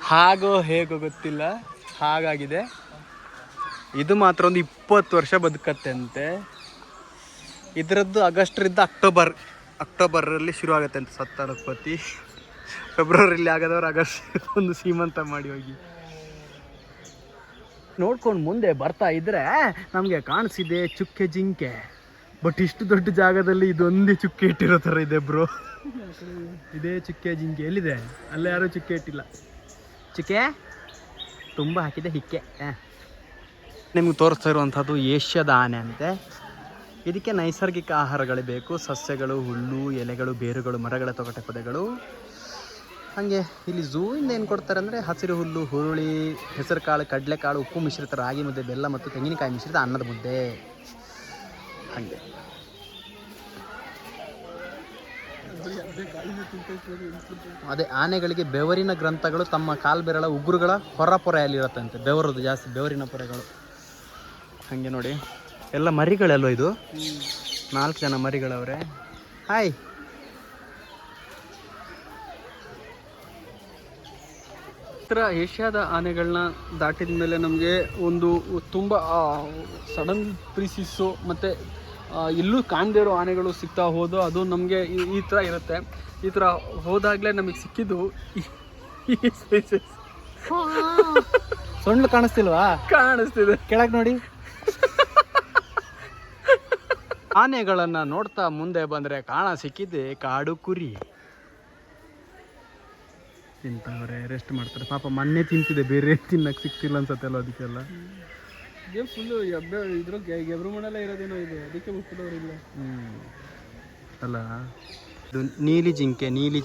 ಹಾಗೋ ಹೇಗೋ ಗೊತ್ತಿಲ್ಲ, ಹಾಗಾಗಿದೆ. ಇದು ಮಾತ್ರ ಒಂದು 20 ವರ್ಷ ಬದುಕತ್ತೆ ಅಂತೆ. ಇದರದ್ದು ಆಗಸ್ಟ್ರಿಂದ ಅಕ್ಟೋಬರಲ್ಲಿ ಶುರು ಆಗುತ್ತೆ ಅಂತ ಸಂತಾನೋತ್ಪತ್ತಿ. ಫೆಬ್ರವರಿಲಿ ಆಗದವ್ರು ಆಗಸ್ಟ್ ಒಂದು ಸೀಮಂತ ಮಾಡಿ ಹೋಗಿ. ನೋಡ್ಕೊಂಡು ಮುಂದೆ ಬರ್ತಾ ಇದ್ರೆ ನಮಗೆ ಕಾಣಿಸಿದೆ ಚುಕ್ಕೆ ಜಿಂಕೆ. ಬಟ್ ಇಷ್ಟು ದೊಡ್ಡ ಜಾಗದಲ್ಲಿ ಇದೊಂದೇ ಚುಕ್ಕೆ ಇಟ್ಟಿರೋ ಥರ ಇದೆ ಬ್ರೋ. ಇದೇ ಚುಕ್ಕೆ ಜಿಂಕೆ ಎಲ್ಲಿದೆ? ಅಲ್ಲೇ ಯಾರೂ ಚುಕ್ಕೆ ಇಟ್ಟಿಲ್ಲ. ಚುಕ್ಕೆ ತುಂಬ ಹಾಕಿದೆ ಹಿಕ್ಕೆ. ನಿಮ್ಗೆ ತೋರಿಸ್ತಾ ಇರುವಂಥದ್ದು ಏಷ್ಯಾದ ಆನೆ ಅಂತೆ. ಇದಕ್ಕೆ ನೈಸರ್ಗಿಕ ಆಹಾರಗಳೇ ಬೇಕು, ಸಸ್ಯಗಳು, ಹುಲ್ಲು, ಎಲೆಗಳು, ಬೇರುಗಳು, ಮರಗಳ ತೊಗಟೆ ಪೊದೆಗಳು. ಹಾಗೆ ಇಲ್ಲಿ ಝೂಯಿಂದ ಏನು ಕೊಡ್ತಾರೆ ಅಂದರೆ ಹಸಿರು ಹುಲ್ಲು, ಹುರುಳಿ, ಹೆಸರು ಕಾಳು, ಕಡಲೆಕಾಳು, ಉಪ್ಪು ಮಿಶ್ರಿತ ರಾಗಿ ಮುದ್ದೆ, ಬೆಲ್ಲ ಮತ್ತು ತೆಂಗಿನಕಾಯಿ ಮಿಶ್ರಿತ ಅನ್ನದ ಮುದ್ದೆ. ಹಾಗೆ ಅದೇ ಆನೆಗಳಿಗೆ ಬೆವರಿನ ಗ್ರಂಥಗಳು ತಮ್ಮ ಕಾಲ್ಬೆರಳ ಉಗುರುಗಳ ಹೊರಪೊರೆಯಲ್ಲಿರುತ್ತಂತೆ. ಬೆವರದು ಜಾಸ್ತಿ, ಬೆವರಿನ ಪೊರೆಗಳು. ಹಾಗೆ ನೋಡಿ ಎಲ್ಲ ಮರಿಗಳೆಲ್ಲೋ. ಇದು 4 ಜನ ಮರಿಗಳವ್ರೆ. ಹಾಯ್. ಏಷ್ಯಾದ ಆನೆಗಳನ್ನ ದಾಟಿದ ಮೇಲೆ ನಮಗೆ ಒಂದು ತುಂಬ ಸಡನ್ ಪ್ರೀಸಿಸ್ಸು ಮತ್ತು ಇಲ್ಲೂ ಕಾಣದೇ ಇರೋ ಆನೆಗಳು ಸಿಗ್ತಾ ಹೋದು. ಅದು ನಮಗೆ ಈ ಥರ ಇರುತ್ತೆ. ಈ ಥರ ಹೋದಾಗಲೇ ನಮಗೆ ಸಿಕ್ಕಿದ್ದು ಈ ಸ್ಪೇಸಸ್. ಸೊಂಡ್ಲು ಕಾಣಿಸ್ತಿಲ್ವಾ? ಕಾಣಿಸ್ತಿದೆ, ಕೆಳಗೆ ನೋಡಿ. ಆನೆಗಳನ್ನು ನೋಡ್ತಾ ಮುಂದೆ ಬಂದರೆ ಕಾಣ ಸಿಕ್ಕಿದ್ದೆ ಕಾಡು ಕುರಿ. ತಿಂತವ್ರೆ, ರೆಸ್ಟ್ ಮಾಡ್ತಾರೆ. ಪಾಪ ಮೊನ್ನೆ ತಿಂತಿದೆ, ಬೇರೆ ತಿನ್ನಕ್ಕೆ ಸಿಗ್ತಿಲ್ಲ ಅನ್ಸತ್ತೆಲ್ಲ ಅದಕ್ಕೆಲ್ಲ. ಗೇಮ್ ಫುಲ್ಲು ಇದ್ರ ಗೆಬ್ರು ಮನೆಲ್ಲ ಇರೋದೇನೋ ಇದು, ಅದಕ್ಕೆ ಬಿಟ್ಬಿಟ್ಟವ್ರಿಲ್ಲ. ಅಲ್ಲ, ಇದು ನೀಲಿ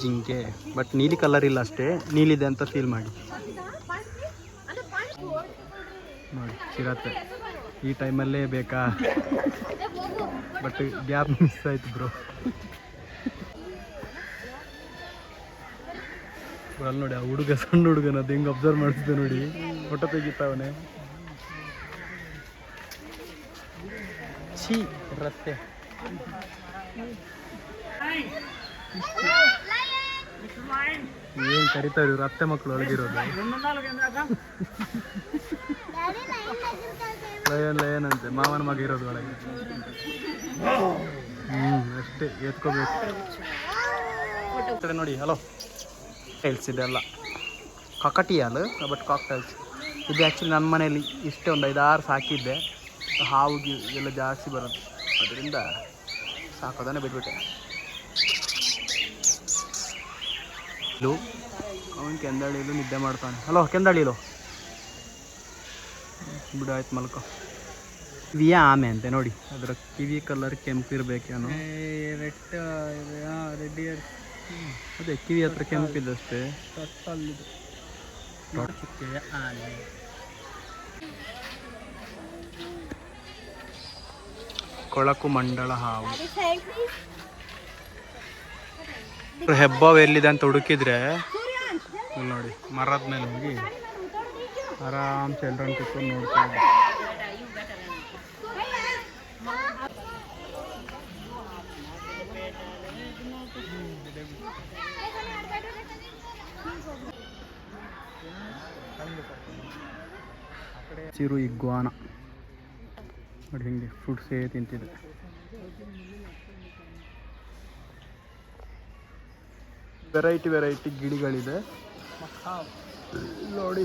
ಜಿಂಕೆ, ಬಟ್ ನೀಲಿ ಕಲರ್ ಇಲ್ಲ ಅಷ್ಟೇ, ನೀಲಿದೆ ಅಂತ ಫೀಲ್ ಮಾಡಿ. ನೋಡಿ ಚಿರತೆ ಈ ಟೈಮಲ್ಲೇ ಬೇಕಾ, ಬಟ್ ಗ್ಯಾಪ್ ಮಿಸ್ ಆಯ್ತು ಬ್ರೋ. ಅಲ್ಲಿ ನೋಡಿ ಆ ಹುಡುಗ, ಸಣ್ಣ ಹುಡುಗನ ಅದು ಹೆಂಗೆ ಅಬ್ಸರ್ವ್ ಮಾಡಿಸಿದೆ ನೋಡಿ, ಫೋಟೋ ತೆಗಿತಾವನೆ. ಛೀ ರತ್ತೆ. ಏನ್ ಕರಿತಾವ್ರಿ ಇವ್ರು, ಅತ್ತೆ ಮಕ್ಕಳು ಒಳಗಿರೋದು. ಲಯನ್ ಅಂತೆ, ಮಾವನ ಮಗ ಇರೋದು ಒಳಗೆ. ಅಷ್ಟೇ ಎತ್ಕೋಬೇಕು. ನೋಡಿ ಹಲೋ ಟೈಲ್ಸ್ ಇದೆಲ್ಲ ಕಾಕಟಿಯಲ್, ಬಟ್ ಕಾಕ್ಟೈಲ್ಸ್ ಇದು ಆ್ಯಕ್ಚುಲಿ ನನ್ನ ಮನೇಲಿ ಇಷ್ಟೇ ಒಂದು 5-6 ಸಾಕಿದ್ದೆ. ಹಾವಿಗೆ ಎಲ್ಲ ಜಾಸ್ತಿ ಬರೋದು, ಅದರಿಂದ ಸಾಕೋದನ್ನೇ ಬಿಟ್ಬಿಟ್ಟೆ. ಇದು ಅವನು ಕೆಂದಳಿಲು ನಿದ್ದೆ ಮಾಡ್ತಾನೆ. ಹಲೋ ಕೆಂದಳಿಲು, ಬಿಡು ಆಯ್ತು ಮಲ್ಕೋ. ಕಿವಿಯ ಆಮೆ ಅಂತೆ ನೋಡಿ, ಅದರ ಕಿವಿ ಕಲರ್ ಕೆಂಪಿರ್ಬೇಕೇನೋ. ರೆಡ್ ಇಯರ್, ಅದೇ ಕಿವಿ ಹತ್ರ ಕೆಂಪಿದ್ದಷ್ಟೇ. ಆನೆ. ಕೊಳಕು ಮಂಡಳ ಹಾವು. ಹೆಬ್ಬಾವು ಎಲ್ಲಿದೆ ಅಂತ ಹುಡುಕಿದ್ರೆ ಇಲ್ಲಿ ನೋಡಿ, ಮರದ ಮೇಲೆ ಹೋಗಿ ಆರಾಮ್ಸೆ ಎಲ್ಲರನ್ನು ಕಿತ್ಕೊಂಡು ನೋಡ್ತಾ ಇದ್ದೆ. ಚಿರು ಇಗ್ವಾನ ನೋಡಿ ಹಿಂಗೆ ಫ್ರೂಟ್ಸೇ ತಿಂತಿದೆ. ವೆರೈಟಿ ಗಿಳಿಗಳಿದೆ ನೋಡಿ.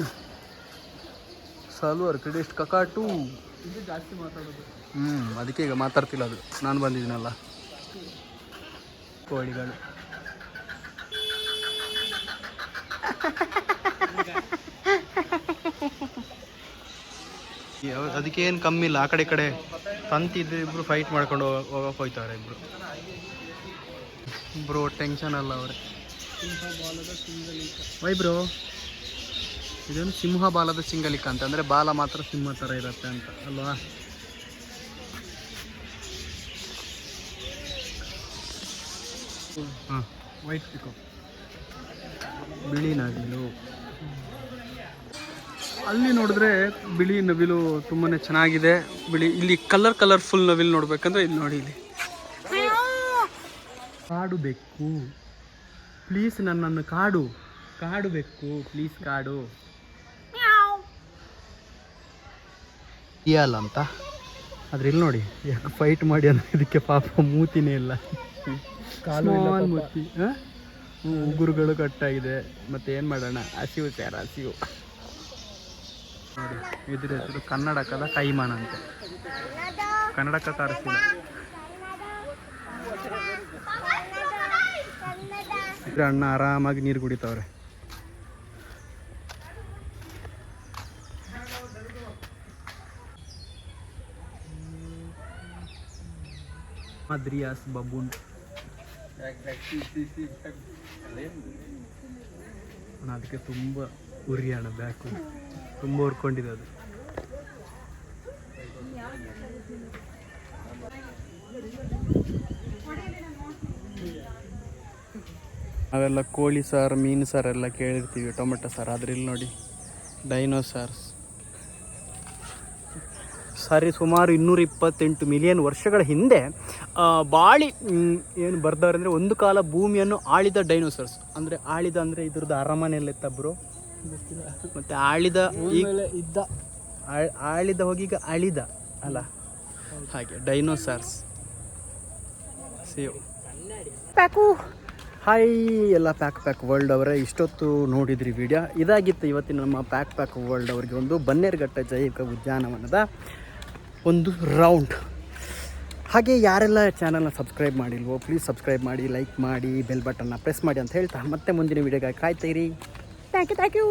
ಸಾಲ್ವರ್ ಕ್ರೆಡಿಸ್ಟ್ ಕಕಾಟು ಇದು ಜಾಸ್ತಿ ಮಾತಾಡೋದು. ಅದಕ್ಕೆ ಈಗ ಮಾತಾಡ್ತಿಲ್ಲ, ಅದು ನಾನು ಬಂದಿದ್ದೀನಲ್ಲ. ಕೋಳಿಗಳು ಅದಕ್ಕೆ ಏನು ಕಮ್ಮಿ ಇಲ್ಲ. ಆ ಕಡೆ ಈ ಕಡೆ ತಂತಿದ್ರೆ ಇಬ್ರು ಫೈಟ್ ಮಾಡ್ಕೊಂಡು ಹೋಗಕ್ಕೆ ಹೋಯ್ತಾರೆ ಇಬ್ರು ಟೆನ್ಷನ್ ಅಲ್ಲ ಅವ್ರೆ. ವೈ ಬ್ರೋ, ಇದೊಂದು ಸಿಂಹ ಬಾಲದ ಸಿಂಗಲಿಕ ಅಂತ, ಅಂದರೆ ಬಾಲ ಮಾತ್ರ ಸಿಂಹ ಥರ ಇರುತ್ತೆ ಅಂತ ಅಲ್ವಾ. ಹಾಂ, ವೈಟ್ ಪಿಕೋ, ಬಿಳಿ ನವಿಲು. ಅಲ್ಲಿ ನೋಡಿದ್ರೆ ಬಿಳಿ ನವಿಲು ತುಂಬಾ ಚೆನ್ನಾಗಿದೆ. ಬಿಳಿ ಇಲ್ಲಿ ಕಲರ್ಫುಲ್ ನವಿಲು ನೋಡ್ಬೇಕಂದ್ರೆ ಇಲ್ಲಿ ನೋಡಿ, ಇಲ್ಲಿ ಕಾಡು ಬೆಕ್ಕು. ಪ್ಲೀಸ್ ನನ್ನನ್ನು ಕಾಡು ಬೆಕ್ಕು, ಪ್ಲೀಸ್ ಕಾಡು. ಇಯಲ್ಲ ಅಂತ ಆದ್ರೆ ಇಲ್ಲಿ ನೋಡಿ ಯಾಕೆ ಫೈಟ್ ಮಾಡಿ ಅನ್ನೋ ಇದಕ್ಕೆ ಪಾಪ ಮೂತಿನೇ ಇಲ್ಲ, ಸ್ಮಾಲ್ ಮೂತಿ. ಉಗುರುಗಳು ಕಟ್ಟಾಗಿದೆ. ಮತ್ತೆ ಏನು ಮಾಡೋಣ, ಹಸಿವು ಸ್ಯಾರ ಹಸಿವು. ನೋಡಿ ಇದ್ರ ಹೆಸರು ಕನ್ನಡಕದ ಕೈಮಾನ ಅಂತೆ. ಕನ್ನಡಕ ಕಾರಿಸಿಲ್ಲ. ಅಣ್ಣ ಆರಾಮಾಗಿ ನೀರು ಕುಡಿತಾವ್ರೆ. ಮದ್ರಿಯಾಸ್ ಬಬೂನ್ ಅದಕ್ಕೆ ತುಂಬ ಉರಿ ಅಣ್ಣ, ಬ್ಯಾಕು ತುಂಬ ಉರ್ಕೊಂಡಿದೆ ಅದು. ನಾವೆಲ್ಲ ಕೋಳಿ ಸಾರು, ಮೀನು ಸಾರು ಎಲ್ಲ ಕೇಳಿರ್ತೀವಿ, ಟೊಮೆಟೊ ಸಾರು. ಆದರೆ ಇಲ್ಲಿ ನೋಡಿ ಡೈನೋಸಾರ್ಸ್. ಸಾರಿ, ಸುಮಾರು 228 ಮಿಲಿಯನ್ ವರ್ಷಗಳ ಹಿಂದೆ ಬಾಳಿ ಏನು ಬರ್ದವ್ರೆ ಅಂದರೆ, ಒಂದು ಕಾಲ ಭೂಮಿಯನ್ನು ಆಳಿದ ಡೈನೋಸಾರ್ಸ್. ಅಂದರೆ ಆಳಿದ ಅಂದರೆ ಇದ್ರದ್ದು ಅರಮನೆಯಲ್ಲಿತ್ತ ಬ್ರೋ, ಮತ್ತು ಆಳಿದ ಇದ್ದ, ಆಳಿದ ಹೋಗೀಗ ಅಳಿದ ಅಲ್ಲ, ಹಾಗೆ ಡೈನೋಸಾರ್ಸ್. Save pack. ಹಾಯ್ ಎಲ್ಲ ಪ್ಯಾಕ್ ವರ್ಲ್ಡ್ ಅವರೇ, ಇಷ್ಟೊತ್ತು ನೋಡಿದ್ರಿ ವಿಡಿಯೋ. ಇದಾಗಿತ್ತು ಇವತ್ತಿನ ನಮ್ಮ ಪ್ಯಾಕ್ ವರ್ಲ್ಡ್ ಅವರಿಗೆ ಒಂದು ಬನ್ನೇರುಘಟ್ಟ ಜೈವಿಕ ಉದ್ಯಾನವನದ ಒಂದು ರೌಂಡ್. ಹಾಗೆ ಯಾರೆಲ್ಲ ಚಾನಲ್ನ ಸಬ್ಸ್ಕ್ರೈಬ್ ಮಾಡಿಲ್ವೋ ಪ್ಲೀಸ್ ಸಬ್ಸ್ಕ್ರೈಬ್ ಮಾಡಿ, ಲೈಕ್ ಮಾಡಿ, ಬೆಲ್ ಬಟನ್ನ ಪ್ರೆಸ್ ಮಾಡಿ ಅಂತ ಹೇಳ್ತಾ ಮತ್ತೆ ಮುಂದಿನ ವಿಡಿಯೋಗಾಗಿ ಕಾಯ್ತೀರಿ. Thank you